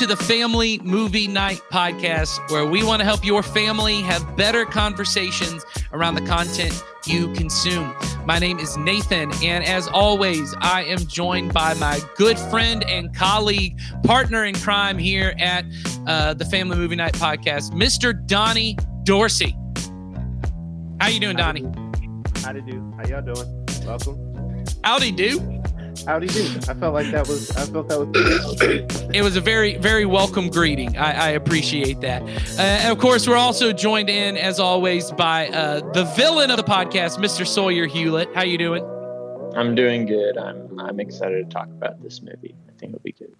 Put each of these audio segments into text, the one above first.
to the Family Movie Night podcast, where we want to help your family have better conversations around the content you consume. My name is Nathan, and as always, I am joined by my good friend and colleague, partner in crime here at the Family Movie Night podcast, Mr. Donnie Dorsey. How you doing, Donnie? Howdy do. How y'all doing? Welcome. Howdy do. Howdy do. I felt that was. It was a very, very welcome greeting. I appreciate that. And of course, we're also joined in, as always, by the villain of the podcast, Mr. Sawyer Hewlett. How you doing? I'm doing good. I'm excited to talk about this movie. I think it'll be good.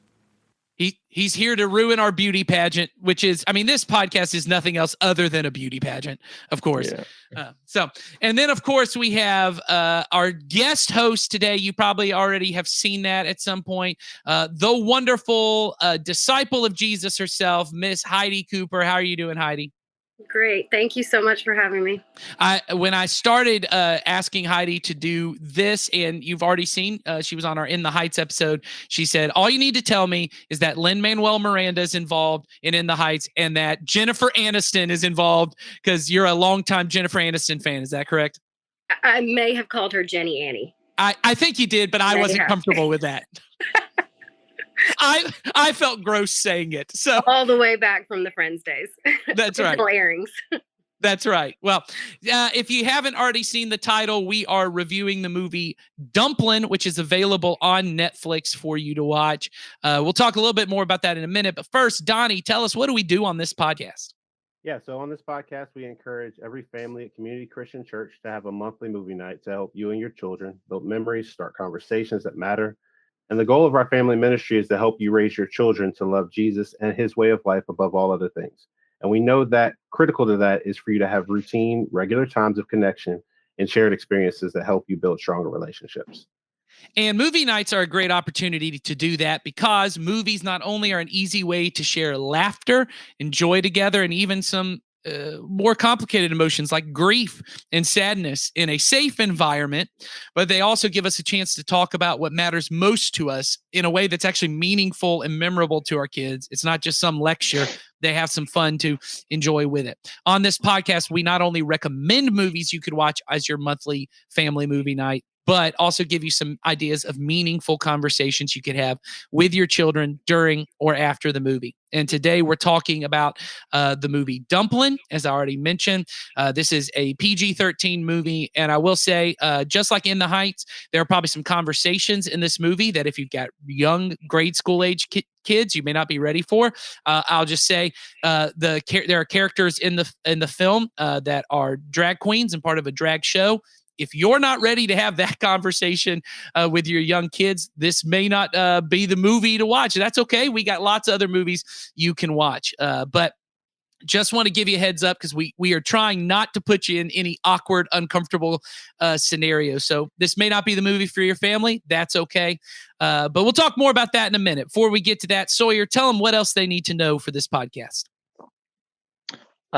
He's here to ruin our beauty pageant, which is, I mean, this podcast is nothing else other than a beauty pageant, of course. Yeah. And then, of course, we have our guest host today. You probably already have seen that at some point. The wonderful disciple of Jesus herself, Miss Heidi Cooper. How are you doing, Heidi? Great. Thank you so much for having me. When I started asking Heidi to do this, and you've already seen, she was on our In the Heights episode. She said, all you need to tell me is that Lin-Manuel Miranda is involved in the Heights and that Jennifer Aniston is involved, because you're a longtime Jennifer Aniston fan. Is that correct? I may have called her Jenny Annie. I think you did, but I wasn't comfortable with that. I felt gross saying it. So all the way back from the Friends days. That's right. Airings. That's right. Well, if you haven't already seen the title, we are reviewing the movie Dumplin, which is available on Netflix for you to watch. We'll talk a little bit more about that in a minute. But first, Donnie, tell us, what do we do on this podcast? Yeah, so on this podcast, we encourage every family at Community Christian Church to have a monthly movie night to help you and your children build memories, start conversations that matter. And the goal of our family ministry is to help you raise your children to love Jesus and his way of life above all other things. And we know that critical to that is for you to have routine, regular times of connection and shared experiences that help you build stronger relationships. And movie nights are a great opportunity to do that, because movies not only are an easy way to share laughter, enjoy together, and even some more complicated emotions like grief and sadness in a safe environment, but they also give us a chance to talk about what matters most to us in a way that's actually meaningful and memorable to our kids. It's not just some lecture. They have some fun to enjoy with it. On this podcast, we not only recommend movies you could watch as your monthly family movie night, but also give you some ideas of meaningful conversations you could have with your children during or after the movie. And today we're talking about the movie Dumplin, as I already mentioned. This is a PG-13 movie. And I will say, just like In the Heights, there are probably some conversations in this movie that if you've got young grade school age kids, you may not be ready for. I'll just say there are characters in the film that are drag queens and part of a drag show. If you're not ready to have that conversation with your young kids, this may not be the movie to watch. That's okay. We got lots of other movies you can watch. But just want to give you a heads up, because we are trying not to put you in any awkward, uncomfortable scenarios. So this may not be the movie for your family. That's okay. But we'll talk more about that in a minute. Before we get to that, Sawyer, tell them what else they need to know for this podcast.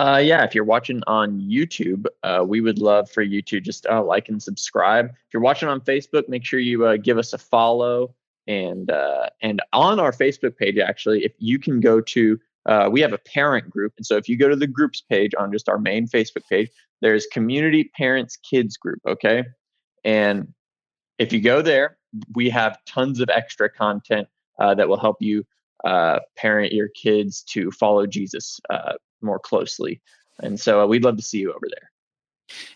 If you're watching on YouTube, we would love for you to just like and subscribe. If you're watching on Facebook, make sure you give us a follow. And on our Facebook page, actually, if you can go to, we have a parent group. And so if you go to the groups page on just our main Facebook page, there's Community Parents Kids Group. Okay. And if you go there, we have tons of extra content that will help you parent your kids to follow Jesus more closely. And so we'd love to see you over there.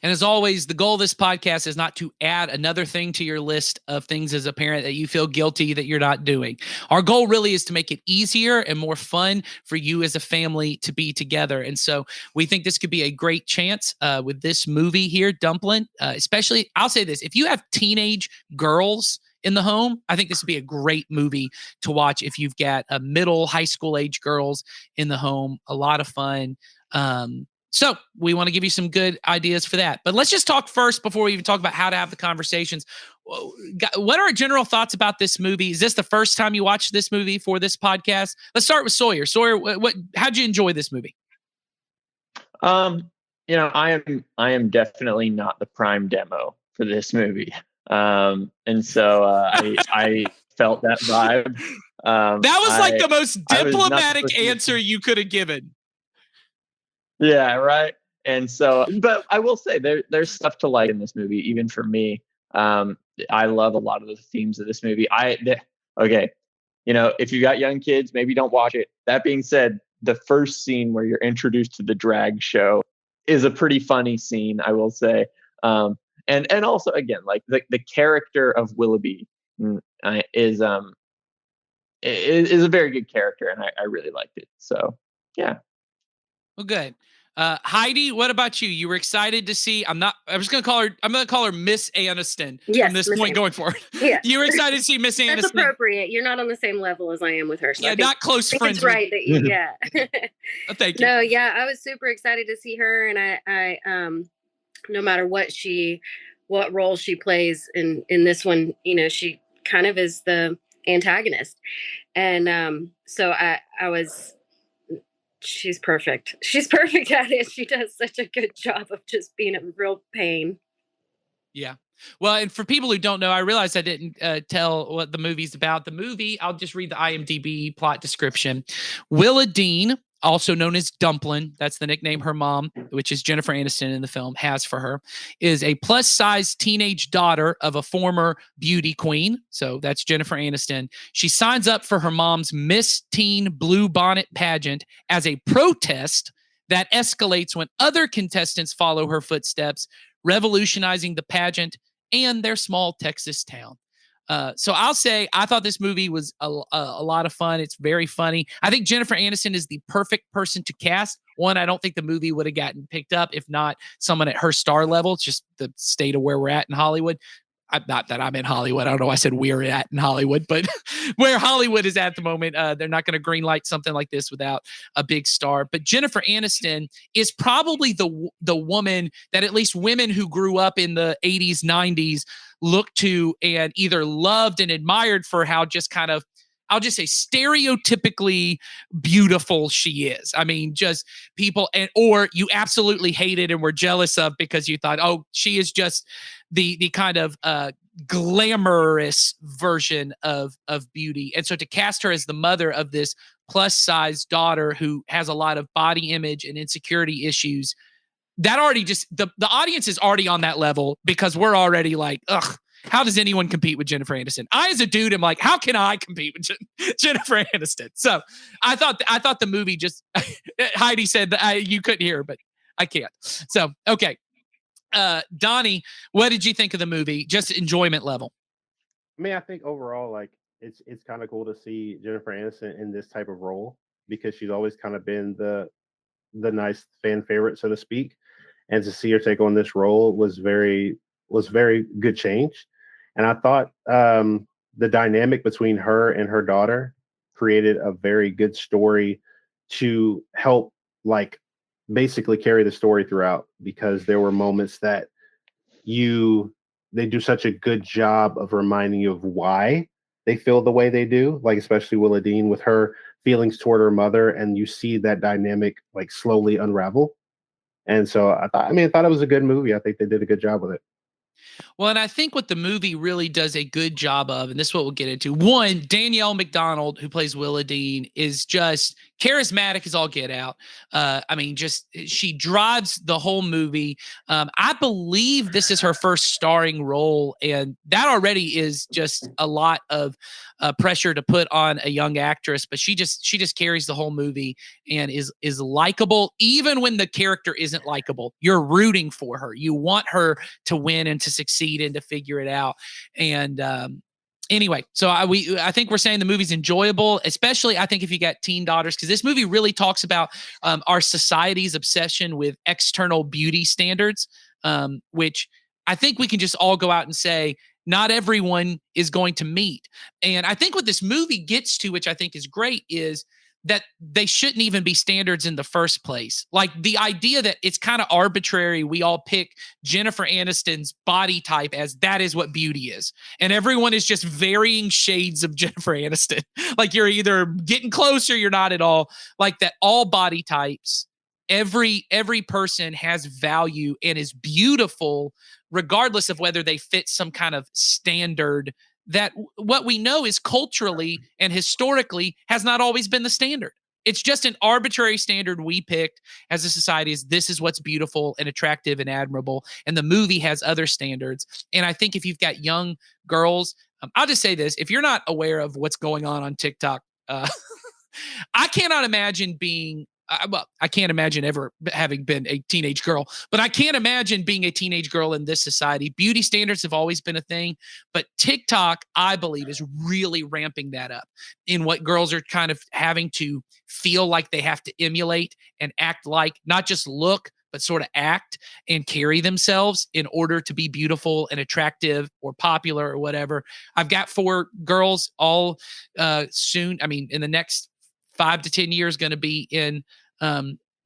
And as always, the goal of this podcast is not to add another thing to your list of things as a parent that you feel guilty that you're not doing. Our goal really is to make it easier and more fun for you as a family to be together. And so we think this could be a great chance with this movie here, Dumplin. Especially, I'll say this, if you have teenage girls in the home, I think this would be a great movie to watch if you've got a middle high school age girls in the home. A lot of fun. So we want to give you some good ideas for that. But let's just talk first before we even talk about how to have the conversations. What are our general thoughts about this movie? Is this the first time you watched this movie for this podcast? Let's start with Sawyer. Sawyer, how'd you enjoy this movie? I am definitely not the prime demo for this movie. And so I felt that vibe. That was like the most I was not diplomatic supposed to- answer you could have given. Yeah, right. And so, but I will say there's stuff to like in this movie, even for me. I love a lot of the themes of this movie. Okay, if you got young kids, maybe don't watch it. That being said, the first scene where you're introduced to the drag show is a pretty funny scene, I will say. And also again, like the character of Willoughby is a very good character, and I really liked it. So yeah. Well, good. Heidi, what about you? You were excited to see. I'm going to call her Miss Aniston Yes, from this Miss point Aniston. going forward. Yeah. You were excited to see Miss Aniston. That's appropriate. You're not on the same level as I am with her. So Yeah, I think, not close I think friends. it's right that you, yeah. Oh, thank you. No, yeah, I was super excited to see her, and I no matter what role she plays in this one, she kind of is the antagonist, and so I was. She's perfect. She's perfect at it. She does such a good job of just being a real pain. Yeah. Well, and for people who don't know, I realized I didn't tell what the movie's about. The movie, I'll just read the IMDb plot description. Willa Dean, also known as Dumplin, that's the nickname her mom, which is Jennifer Aniston in the film, has for her, is a plus-size teenage daughter of a former beauty queen. So that's Jennifer Aniston. She signs up for her mom's Miss Teen Blue Bonnet pageant as a protest that escalates when other contestants follow her footsteps, revolutionizing the pageant and their small Texas town. So I'll say I thought this movie was a lot of fun. It's very funny. I think Jennifer Aniston is the perfect person to cast. One, I don't think the movie would have gotten picked up if not someone at her star level. It's just the state of where we're at in Hollywood. Not that I'm in Hollywood. I don't know why I said we're at in Hollywood, but where Hollywood is at the moment, they're not going to greenlight something like this without a big star. But Jennifer Aniston is probably the woman that at least women who grew up in the 80s, 90s looked to and either loved and admired for how just kind of, I'll just say stereotypically beautiful she is. I mean, just people or you absolutely hated and were jealous of because you thought, oh, she is just the kind of glamorous version of beauty. And so to cast her as the mother of this plus size daughter who has a lot of body image and insecurity issues, that already just the audience is already on that level because we're already like, ugh. How does anyone compete with Jennifer Aniston? I, as a dude, am like, how can I compete with Jennifer Aniston? So I thought the movie just Heidi said that you couldn't hear her, but I can't. So okay, Donnie, what did you think of the movie? Just enjoyment level. I mean, I think overall, like it's kind of cool to see Jennifer Aniston in this type of role because she's always kind of been the nice fan favorite, so to speak, and to see her take on this role was very good change. And I thought the dynamic between her and her daughter created a very good story to help, like, basically carry the story throughout because there were moments that they do such a good job of reminding you of why they feel the way they do, like especially Willa Dean with her feelings toward her mother, and you see that dynamic like slowly unravel. And so I thought it was a good movie. I think they did a good job with it. Well, and I think what the movie really does a good job of, and this is what we'll get into. One, Danielle McDonald, who plays Willa Dean, is just charismatic as all get out. I mean, just she drives the whole movie. I believe this is her first starring role, and that already is just a lot of pressure to put on a young actress. But she just carries the whole movie and is likable, even when the character isn't likable. You're rooting for her. You want her to win and to succeed and to figure it out. And anyway, so I think we're saying the movie's enjoyable, especially I think if you got teen daughters, because this movie really talks about our society's obsession with external beauty standards, which I think we can just all go out and say not everyone is going to meet. And I think what this movie gets to, which I think is great, is that they shouldn't even be standards in the first place. Like the idea that it's kind of arbitrary. We all pick Jennifer Aniston's body type as that is what beauty is. And everyone is just varying shades of Jennifer Aniston. Like you're either getting close or you're not at all. Like that all body types, every person has value and is beautiful regardless of whether they fit some kind of standard that what we know is culturally and historically has not always been the standard. It's just an arbitrary standard we picked as a society is this is what's beautiful and attractive and admirable. And the movie has other standards. And I think if you've got young girls, I'll just say this, if you're not aware of what's going on TikTok, I cannot imagine being, well, I can't imagine ever having been a teenage girl, but I can't imagine being a teenage girl in this society. Beauty standards have always been a thing, but TikTok, I believe, is really ramping that up in what girls are kind of having to feel like they have to emulate and act like, not just look, but sort of act and carry themselves in order to be beautiful and attractive or popular or whatever. I've got 4 girls all soon. I mean, in the next 5 to 10 years, going to be in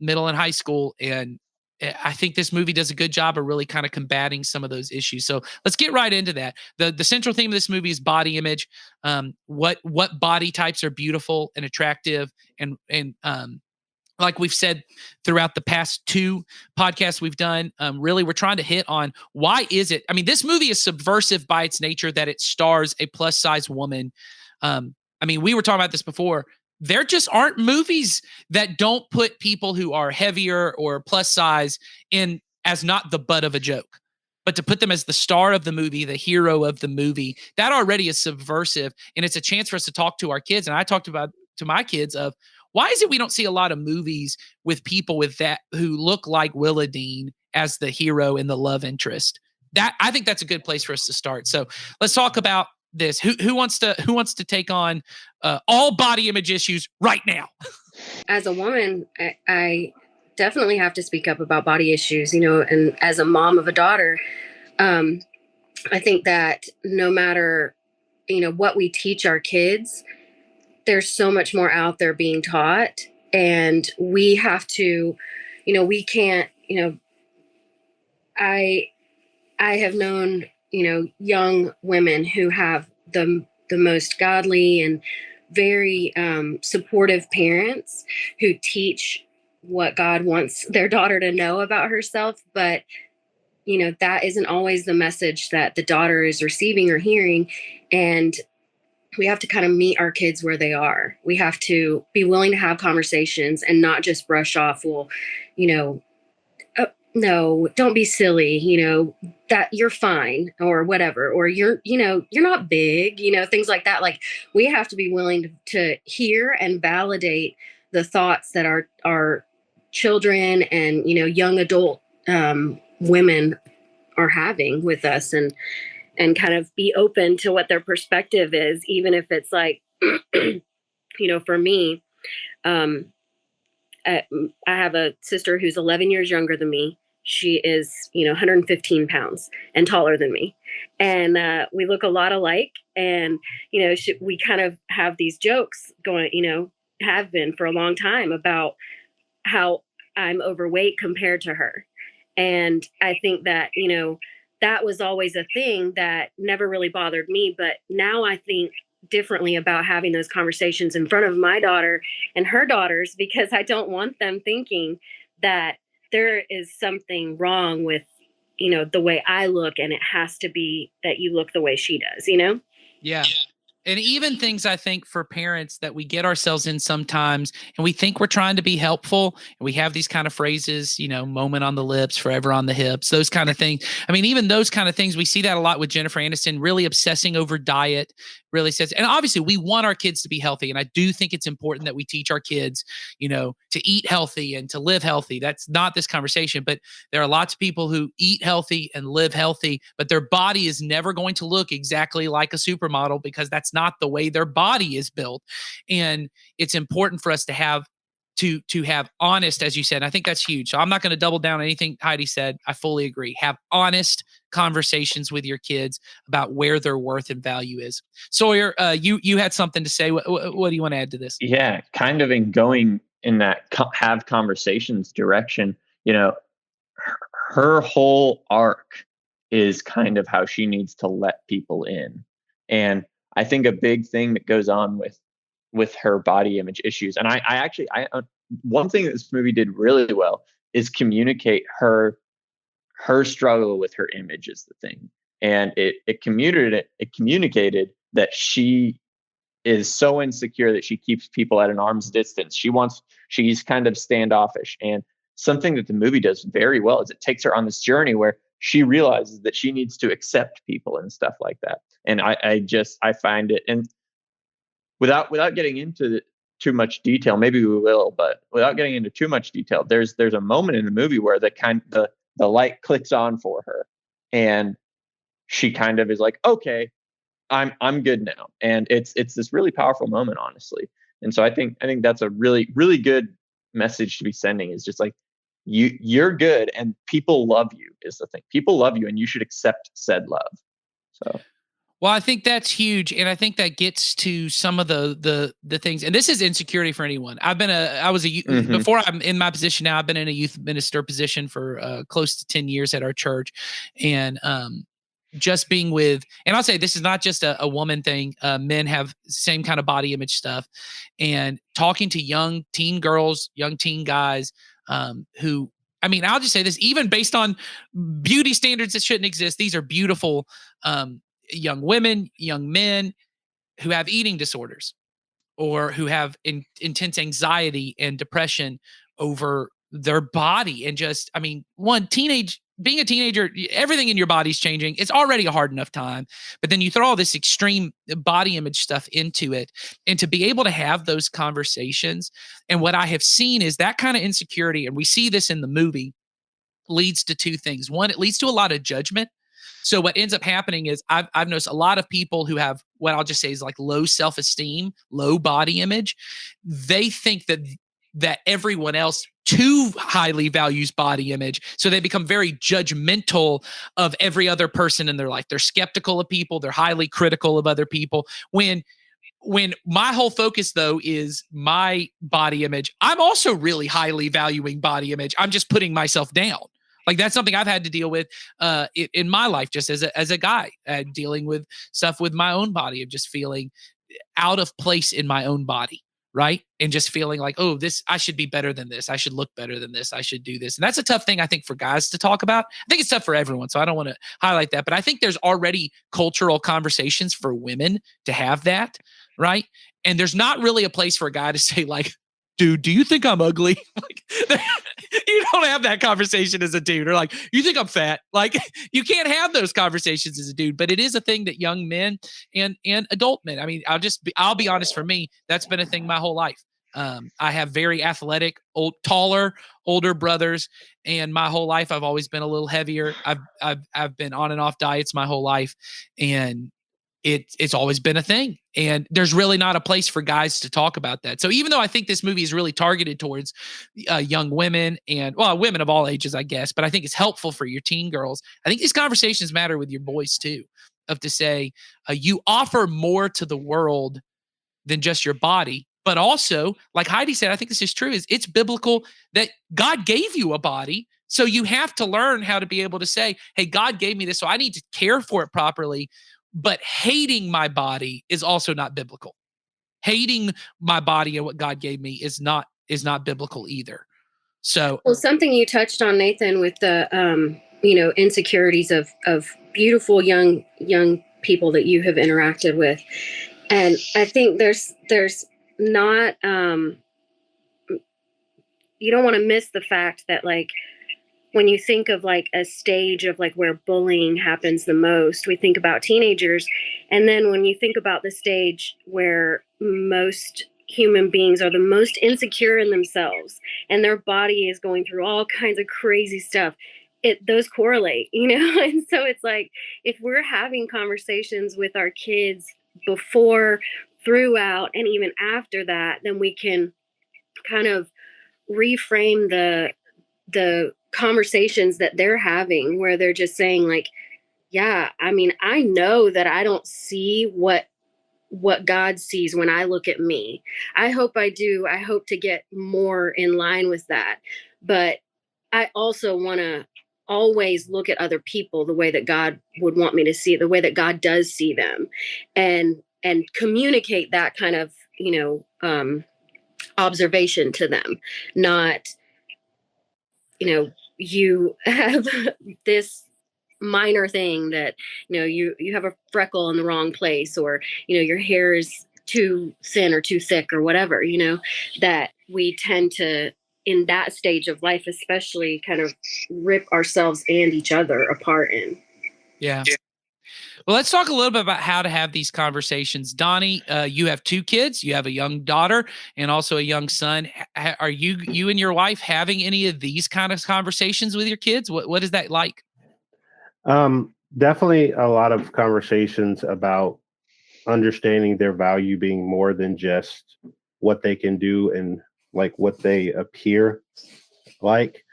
middle and high school. And I think this movie does a good job of really kind of combating some of those issues. So let's get right into that. The central theme of this movie is body image. What body types are beautiful and attractive, and like we've said throughout the past 2 podcasts we've done, really we're trying to hit on why is it? I mean, this movie is subversive by its nature that it stars a plus size woman. I mean, we were talking about this before. There just aren't movies that don't put people who are heavier or plus size in as not the butt of a joke, but to put them as the star of the movie, the hero of the movie. That already is subversive, and it's a chance for us to talk to our kids. And I talked about to my kids of why is it we don't see a lot of movies with people with that who look like Willa Dean as the hero and the love interest? That I think that's a good place for us to start. So let's talk about this. Who wants to take on all body image issues right now? As a woman, I definitely have to speak up about body issues, and as a mom of a daughter, I think that no matter, what we teach our kids, there's so much more out there being taught, and we have to, we can't, I have known, young women who have the most godly and very supportive parents who teach what God wants their daughter to know about herself. But, that isn't always the message that the daughter is receiving or hearing. And we have to kind of meet our kids where they are. We have to be willing to have conversations and not just brush off, well, no, don't be silly, that you're fine or whatever, or you're not big, things like that. Like, we have to be willing to hear and validate the thoughts that our children and, young adult women are having with us, and kind of be open to what their perspective is, even if it's like, for me, I have a sister who's 11 years younger than me. She is, 115 pounds and taller than me. And we look a lot alike. And, we kind of have these jokes going, have been for a long time about how I'm overweight compared to her. And I think that, that was always a thing that never really bothered me. But now I think differently about having those conversations in front of my daughter and her daughters, because I don't want them thinking that there is something wrong with, the way I look, and it has to be that you look the way she does, Yeah. And even things I think for parents that we get ourselves in sometimes, and we think we're trying to be helpful, and we have these kind of phrases, moment on the lips, forever on the hips, those kind of things. I mean, even those kind of things, we see that a lot with Jennifer Aniston, really obsessing over diet, really says, and obviously we want our kids to be healthy. And I do think it's important that we teach our kids, to eat healthy and to live healthy. That's not this conversation, but there are lots of people who eat healthy and live healthy, but their body is never going to look exactly like a supermodel because that's not the way their body is built. And it's important for us to have honest, as you said. I think that's huge. So I'm not going to double down on anything Heidi said. I fully agree. Have honest conversations with your kids about where their worth and value is. Sawyer, you had something to say. What do you want to add to this? Yeah, kind of in going in that have conversations direction. Her whole arc is kind of how she needs to let people in. And I think a big thing that goes on with her body image issues, and I actually one thing that this movie did really well is communicate her struggle with her image is the thing. and it communicated that she is so insecure that she keeps people at an arm's distance. She's kind of standoffish. And something that the movie does very well is it takes her on this journey where she realizes that she needs to accept people and stuff like that. And I find it, and without getting into too much detail, maybe we will, but without getting into too much detail, there's a moment in the movie where the light clicks on for her, and she kind of is like, okay, I'm good now. And it's this really powerful moment, honestly. And so I think that's a really, really good message to be sending, is just like, you're good and people love you is the thing. People love you and you should accept said love. So Well, I think that's huge, and I think that gets to some of the things. And this is insecurity for anyone. Before I'm in my position now, I've been in a youth minister position for close to 10 years at our church, and just being with, and I'll say this is not just a woman thing. Men have same kind of body image stuff, and talking to young teen girls, young teen guys, who, I mean, I'll just say this, even based on beauty standards that shouldn't exist, these are beautiful young women, young men who have eating disorders or who have intense anxiety and depression over their body. And just, I mean, being a teenager, everything in your body's changing. It's already a hard enough time, but then you throw all this extreme body image stuff into it. And to be able to have those conversations, and what I have seen is that kind of insecurity, and we see this in the movie, leads to two things. One, it leads to a lot of judgment. So what ends up happening is I've noticed a lot of people who have what I'll just say is like low self-esteem, low body image. They think that everyone else too highly values body image. So they become very judgmental of every other person in their life. They're skeptical of people. They're highly critical of other people. When my whole focus though is my body image, I'm also really highly valuing body image. I'm just putting myself down. Like that's something I've had to deal with in my life, just as a guy, dealing with stuff with my own body, of just feeling out of place in my own body, right? And just feeling like, oh, I should be better than this. I should look better than this. I should do this. And that's a tough thing, I think, for guys to talk about. I think it's tough for everyone, so I don't want to highlight that. But I think there's already cultural conversations for women to have that, right? And there's not really a place for a guy to say like, dude, do you think I'm ugly? Like, you don't have that conversation as a dude. Or like, you think I'm fat? Like, you can't have those conversations as a dude. But it is a thing that young men and adult men. I mean, I'll be honest. For me, that's been a thing my whole life. I have very athletic, taller, older brothers, and my whole life I've always been a little heavier. I've been on and off diets my whole life, and it's always been a thing. And there's really not a place for guys to talk about that. So even though I think this movie is really targeted towards young women and, well, women of all ages, I guess, but I think it's helpful for your teen girls. I think these conversations matter with your boys too, of to say, you offer more to the world than just your body. But also, like Heidi said, I think this is true, is it's biblical that God gave you a body. So you have to learn how to be able to say, hey, God gave me this, so I need to care for it properly. But hating my body is also not biblical. Hating my body and what God gave me is not biblical either. So, well, something you touched on, Nathan, with the insecurities of beautiful young people that you have interacted with, and I think there's not you don't want to miss the fact that, like, when you think of like a stage of like where bullying happens the most, we think about teenagers. And then when you think about the stage where most human beings are the most insecure in themselves and their body is going through all kinds of crazy stuff, those correlate, And so it's like, if we're having conversations with our kids before, throughout, and even after that, then we can kind of reframe the conversations that they're having, where they're just saying like, yeah, I mean, I know that I don't see what God sees when I look at me. I hope I do. I hope to get more in line with that. But I also want to always look at other people the way that God would want me to see it, the way that God does see them, and communicate that kind of, observation to them. Not, you have this minor thing that, you have a freckle in the wrong place, or, your hair is too thin or too thick or whatever, that we tend to, in that stage of life, especially, kind of rip ourselves and each other apart in. Yeah. Well, let's talk a little bit about how to have these conversations. Donnie, you have 2 kids. You have a young daughter and also a young son. Are you and your wife having any of these kind of conversations with your kids? What is that like? Definitely a lot of conversations about understanding their value being more than just what they can do and like what they appear like.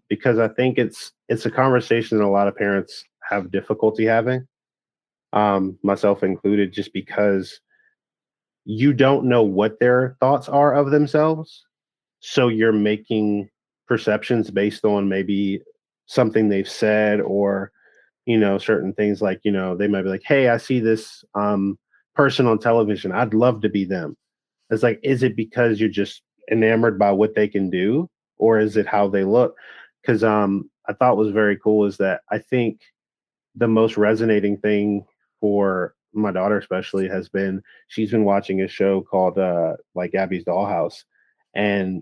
Because I think it's a conversation that a lot of parents have difficulty having, myself included, just because you don't know what their thoughts are of themselves. So you're making perceptions based on maybe something they've said, or, certain things like, they might be like, hey, I see this person on television. I'd love to be them. It's like, is it because you're just enamored by what they can do, or is it how they look? Because I thought was very cool is that I think the most resonating thing for my daughter especially has been she's been watching a show called like Abby's Dollhouse, and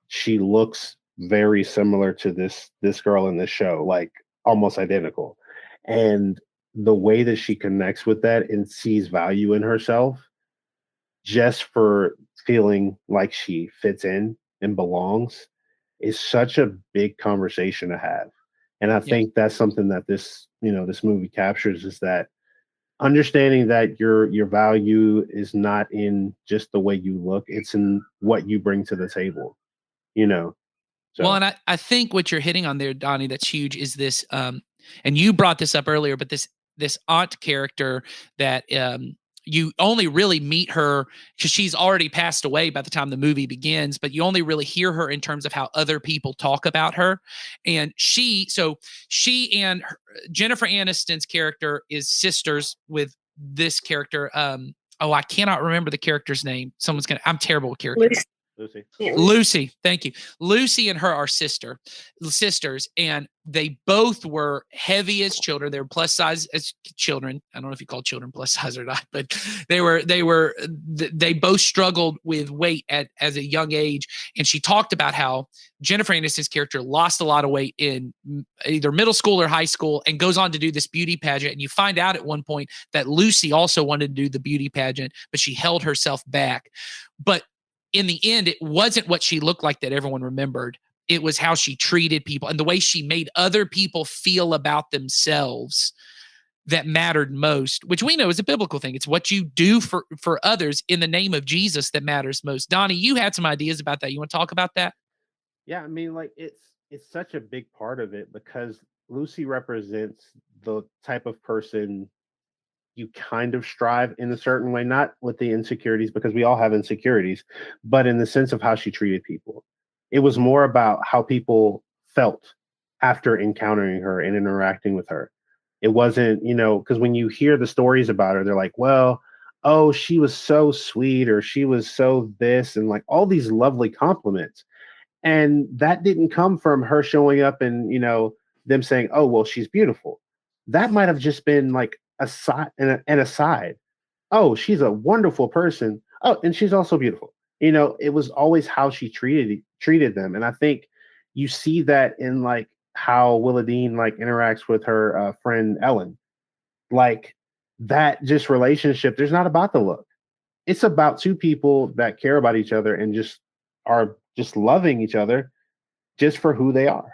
she looks very similar to this girl in this show, like almost identical. And the way that she connects with that and sees value in herself just for feeling like she fits in and belongs is such a big conversation to have. And I Yeah. think that's something that this movie captures, is that understanding that your value is not in just the way you look, it's in what you bring to the table, you know. Well, So and I think what you're hitting on there, Donnie, that's huge is this, and you brought this up earlier, but this aunt character that you only really meet her because she's already passed away by the time the movie begins, but you only really hear her in terms of how other people talk about her. And she and Jennifer Aniston's character is sisters with this character. Oh, I cannot remember the character's name. I'm terrible with characters. Lucy. Yeah. Lucy, thank you. Lucy and her are sisters, and they both were heavy as children. They were plus size as children. I don't know if you call children plus size or not, but they both struggled with weight as a young age. And she talked about how Jennifer Aniston's character lost a lot of weight in either middle school or high school, and goes on to do this beauty pageant. And you find out at one point that Lucy also wanted to do the beauty pageant, but she held herself back. But in the end, it wasn't what she looked like that everyone remembered. It was how she treated people and the way she made other people feel about themselves that mattered most, which we know is a biblical thing. It's what you do for others in the name of Jesus that matters most. Donnie, you had some ideas about that. You want to talk about that? Yeah, I mean, like it's such a big part of it because Lucy represents the type of person you kind of strive in a certain way, not with the insecurities, because we all have insecurities, but in the sense of how she treated people. It was more about how people felt after encountering her and interacting with her. It wasn't, because when you hear the stories about her, they're like, well, oh, she was so sweet, or she was so this, and like all these lovely compliments. And that didn't come from her showing up and, them saying, oh, well, she's beautiful. That might have just been like a side and an aside. Oh, she's a wonderful person. Oh, and she's also beautiful. It was always how she treated them. And I think you see that in like how Willa Dean like interacts with her friend Ellen. Like that just relationship, there's not about the look. It's about two people that care about each other and just are just loving each other just for who they are.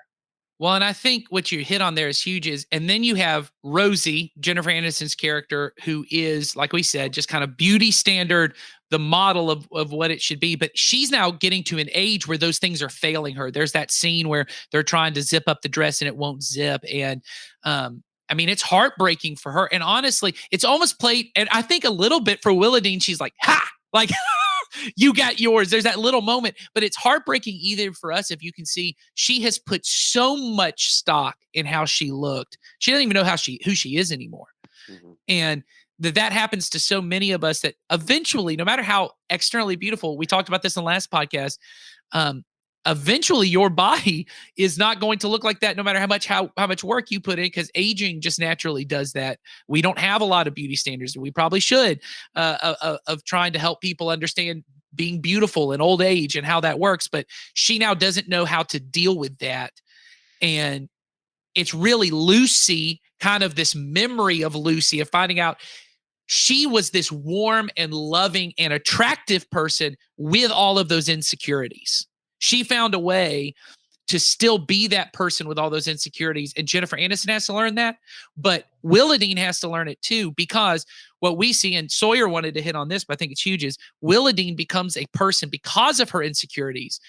Well, and I think what you hit on there is huge and then you have Rosie, Jennifer Aniston's character, who is, like we said, just kind of beauty standard, the model of what it should be. But she's now getting to an age where those things are failing her. There's that scene where they're trying to zip up the dress and it won't zip. And, I mean, it's heartbreaking for her. And honestly, it's almost played, and I think a little bit for Willa Dean, she's like, ha! Like, you got yours. There's that little moment, but it's heartbreaking either for us. If you can see, she has put so much stock in how she looked. She doesn't even know who she is anymore. Mm-hmm. And that happens to so many of us that eventually, no matter how externally beautiful, we talked about this in the last podcast, eventually your body is not going to look like that no matter how much work you put in, because aging just naturally does that. We don't have a lot of beauty standards. We probably should of trying to help people understand being beautiful in old age and how that works. But she now doesn't know how to deal with that. And it's really Lucy, kind of this memory of Lucy, of finding out she was this warm and loving and attractive person with all of those insecurities. She found a way to still be that person with all those insecurities. And Jennifer Aniston has to learn that, but Willadine has to learn it too, because what we see, and Sawyer wanted to hit on this, but I think it's huge, is Willadine becomes a person because of her insecurities.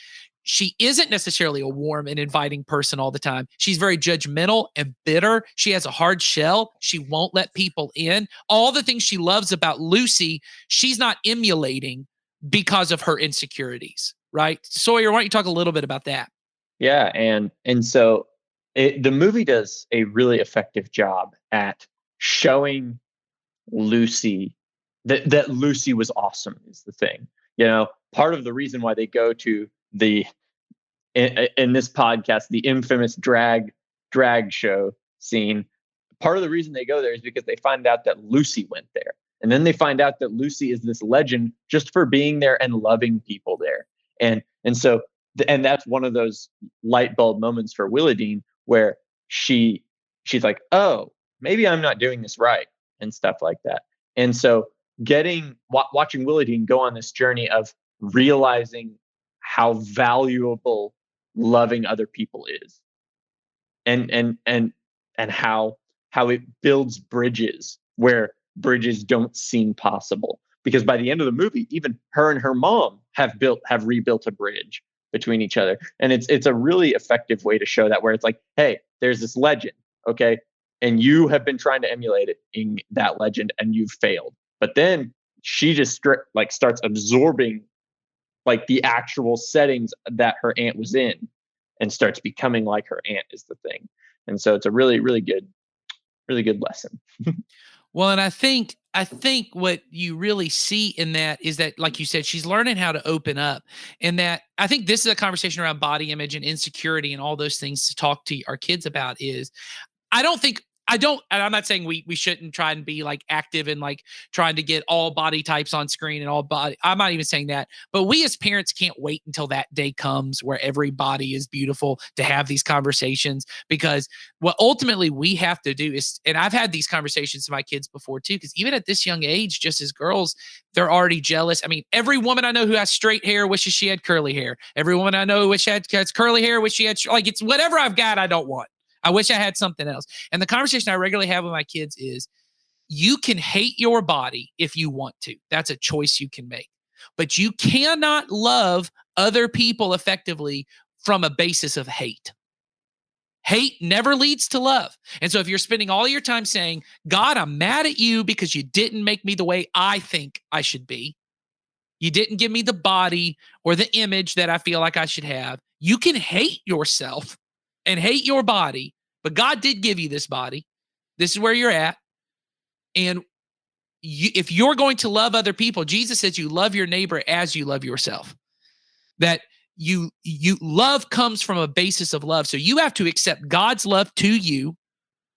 She isn't necessarily a warm and inviting person all the time. She's very judgmental and bitter. She has a hard shell. She won't let people in. All the things she loves about Lucy, she's not emulating because of her insecurities, right? Sawyer, why don't you talk a little bit about that? Yeah, and so the movie does a really effective job at showing Lucy that Lucy was awesome is the thing. Part of the reason why they go to the in this podcast, the infamous drag show scene, part of the reason they go there is because they find out that Lucy went there. And then they find out that Lucy is this legend just for being there and loving people there. And so that's one of those light bulb moments for Willadine where she's like, oh, maybe I'm not doing this right and stuff like that. And so watching Willadine go on this journey of realizing how valuable loving other people is, and how it builds bridges where bridges don't seem possible, because by the end of the movie, even her and her mom have rebuilt a bridge between each other. And it's a really effective way to show that, where it's like, hey, there's this legend, okay, and you have been trying to emulate it in that legend and you've failed. But then she just starts absorbing like the actual settings that her aunt was in and starts becoming like her aunt is the thing. And so it's a really, really good lesson. Well, and I think what you really see in that is that, like you said, she's learning how to open up. And that I think this is a conversation around body image and insecurity and all those things to talk to our kids about. Is and I'm not saying we shouldn't try and be like active and like trying to get all body types on screen and all body. I'm not even saying that, but we as parents can't wait until that day comes where every body is beautiful to have these conversations, because what ultimately we have to do is, and I've had these conversations with my kids before too, because even at this young age, just as girls, they're already jealous. I mean, every woman I know who has straight hair wishes she had curly hair. Every woman I know who has curly hair wishes she had, like, it's whatever I've got, I don't want. I wish I had something else. And the conversation I regularly have with my kids is, you can hate your body if you want to. That's a choice you can make. But you cannot love other people effectively from a basis of hate. Hate never leads to love. And so if you're spending all your time saying, God, I'm mad at you because you didn't make me the way I think I should be, you didn't give me the body or the image that I feel like I should have, you can hate yourself and hate your body, but God did give you this body. This is where you're at. And if you're going to love other people, Jesus says you love your neighbor as you love yourself. That you love comes from a basis of love. So you have to accept God's love to you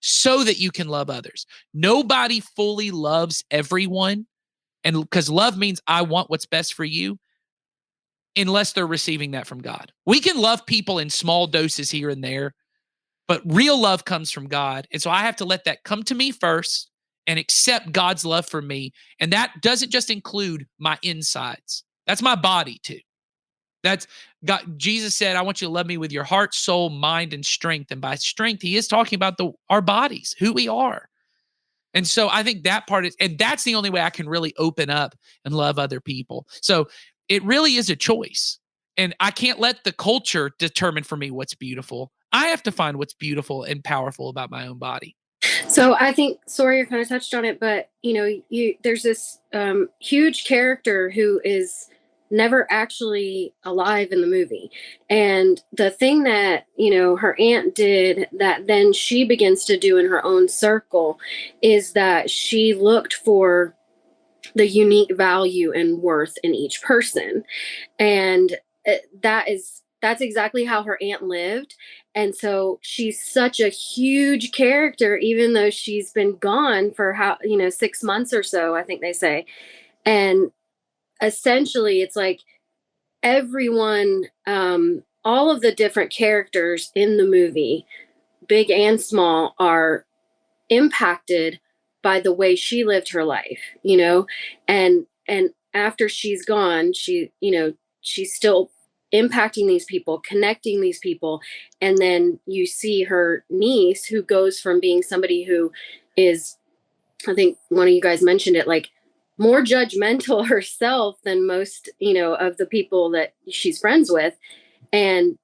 so that you can love others. Nobody fully loves everyone. And because love means I want what's best for you, unless they're receiving that from God. We can love people in small doses here and there, but real love comes from God. And so I have to let that come to me first and accept God's love for me. And that doesn't just include my insides. That's my body too. That's God. Jesus said, I want you to love me with your heart, soul, mind, and strength. And by strength, he is talking about our bodies, who we are. And so I think that part is, and that's the only way I can really open up and love other people. So it really is a choice. And I can't let the culture determine for me what's beautiful. I have to find what's beautiful and powerful about my own body. So I think Sawyer kind of touched on it, but there's this huge character who is never actually alive in the movie. And the thing that, her aunt did that then she begins to do in her own circle is that she looked for the unique value and worth in each person. And that is that's exactly how her aunt lived. And so she's such a huge character, even though she's been gone for 6 months or so, I think they say. And essentially it's like everyone, all of the different characters in the movie, big and small, are impacted by the way she lived her life, and after she's gone, she's still impacting these people, connecting these people. And then you see her niece, who goes from being somebody who is, I think one of you guys mentioned it, like more judgmental herself than most, of the people that she's friends with. And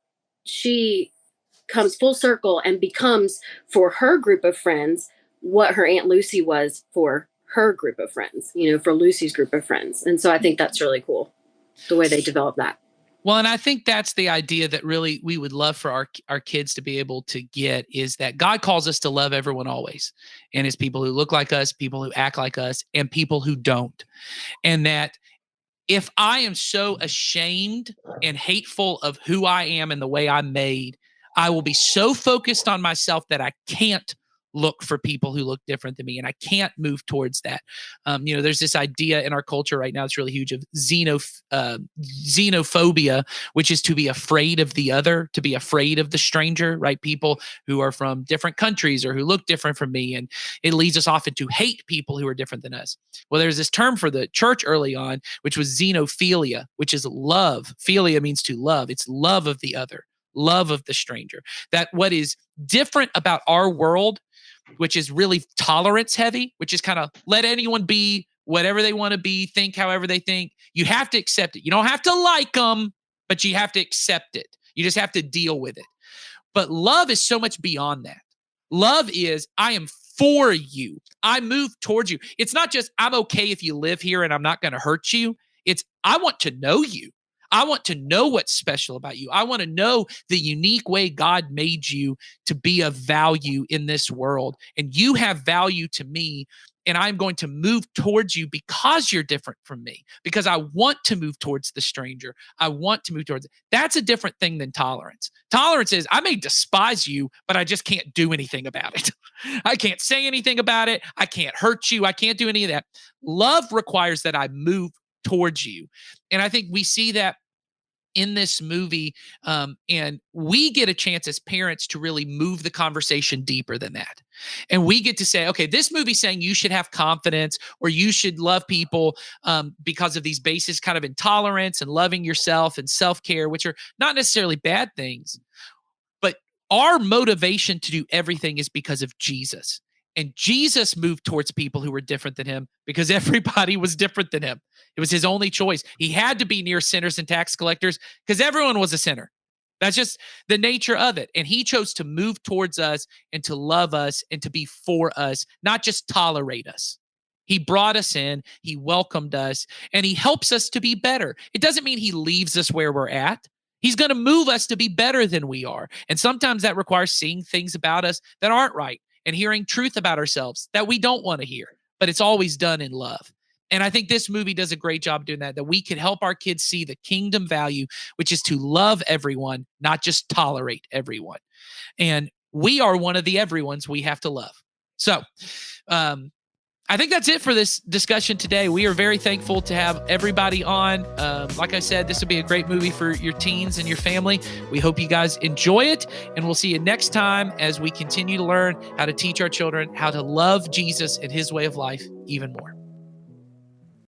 she comes full circle and becomes, for her group of friends, what her Aunt Lucy was for her group of friends, for Lucy's group of friends. And so I think that's really cool, the way they develop that. Well, and I think that's the idea that really we would love for our kids to be able to get, is that God calls us to love everyone always. And it's people who look like us, people who act like us, and people who don't. And that if I am so ashamed and hateful of who I am and the way I'm made, I will be so focused on myself that I can't look for people who look different than me, and I can't move towards that. There's this idea in our culture right now, it's really huge, of xenophobia, which is to be afraid of the other, to be afraid of the stranger, right? People who are from different countries or who look different from me, and it leads us often to hate people who are different than us. Well, there's this term for the church early on, which was xenophilia, which is love. Philia means to love. It's love of the other, love of the stranger. That what is different about our world, which is really tolerance heavy, which is kind of let anyone be whatever they want to be, think however they think. You have to accept it. You don't have to like them, but you have to accept it. You just have to deal with it. But love is so much beyond that. Love is, I am for you. I move towards you. It's not just, I'm okay if you live here and I'm not going to hurt you. It's, I want to know you. I want to know what's special about you. I want to know the unique way God made you to be of value in this world. And you have value to me. And I'm going to move towards you because you're different from me, because I want to move towards the stranger. I want to move towards it. That's a different thing than tolerance. Tolerance is, I may despise you, but I just can't do anything about it. I can't say anything about it. I can't hurt you. I can't do any of that. Love requires that I move towards you. And I think we see that in this movie, and we get a chance as parents to really move the conversation deeper than that. And we get to say, okay, this movie's saying you should have confidence or you should love people because of these bases, kind of intolerance and loving yourself and self-care, which are not necessarily bad things. But our motivation to do everything is because of Jesus. And Jesus moved towards people who were different than him because everybody was different than him. It was his only choice. He had to be near sinners and tax collectors because everyone was a sinner. That's just the nature of it. And he chose to move towards us and to love us and to be for us, not just tolerate us. He brought us in, he welcomed us, and he helps us to be better. It doesn't mean he leaves us where we're at. He's going to move us to be better than we are. And sometimes that requires seeing things about us that aren't right and hearing truth about ourselves that we don't want to hear, but it's always done in love. And I think this movie does a great job doing that we can help our kids see the kingdom value, which is to love everyone, not just tolerate everyone. And we are one of the everyones we have to love. So, I think that's it for this discussion today. We are very thankful to have everybody on. Like I said, this will be a great movie for your teens and your family. We hope you guys enjoy it, and we'll see you next time as we continue to learn how to teach our children how to love Jesus and his way of life even more.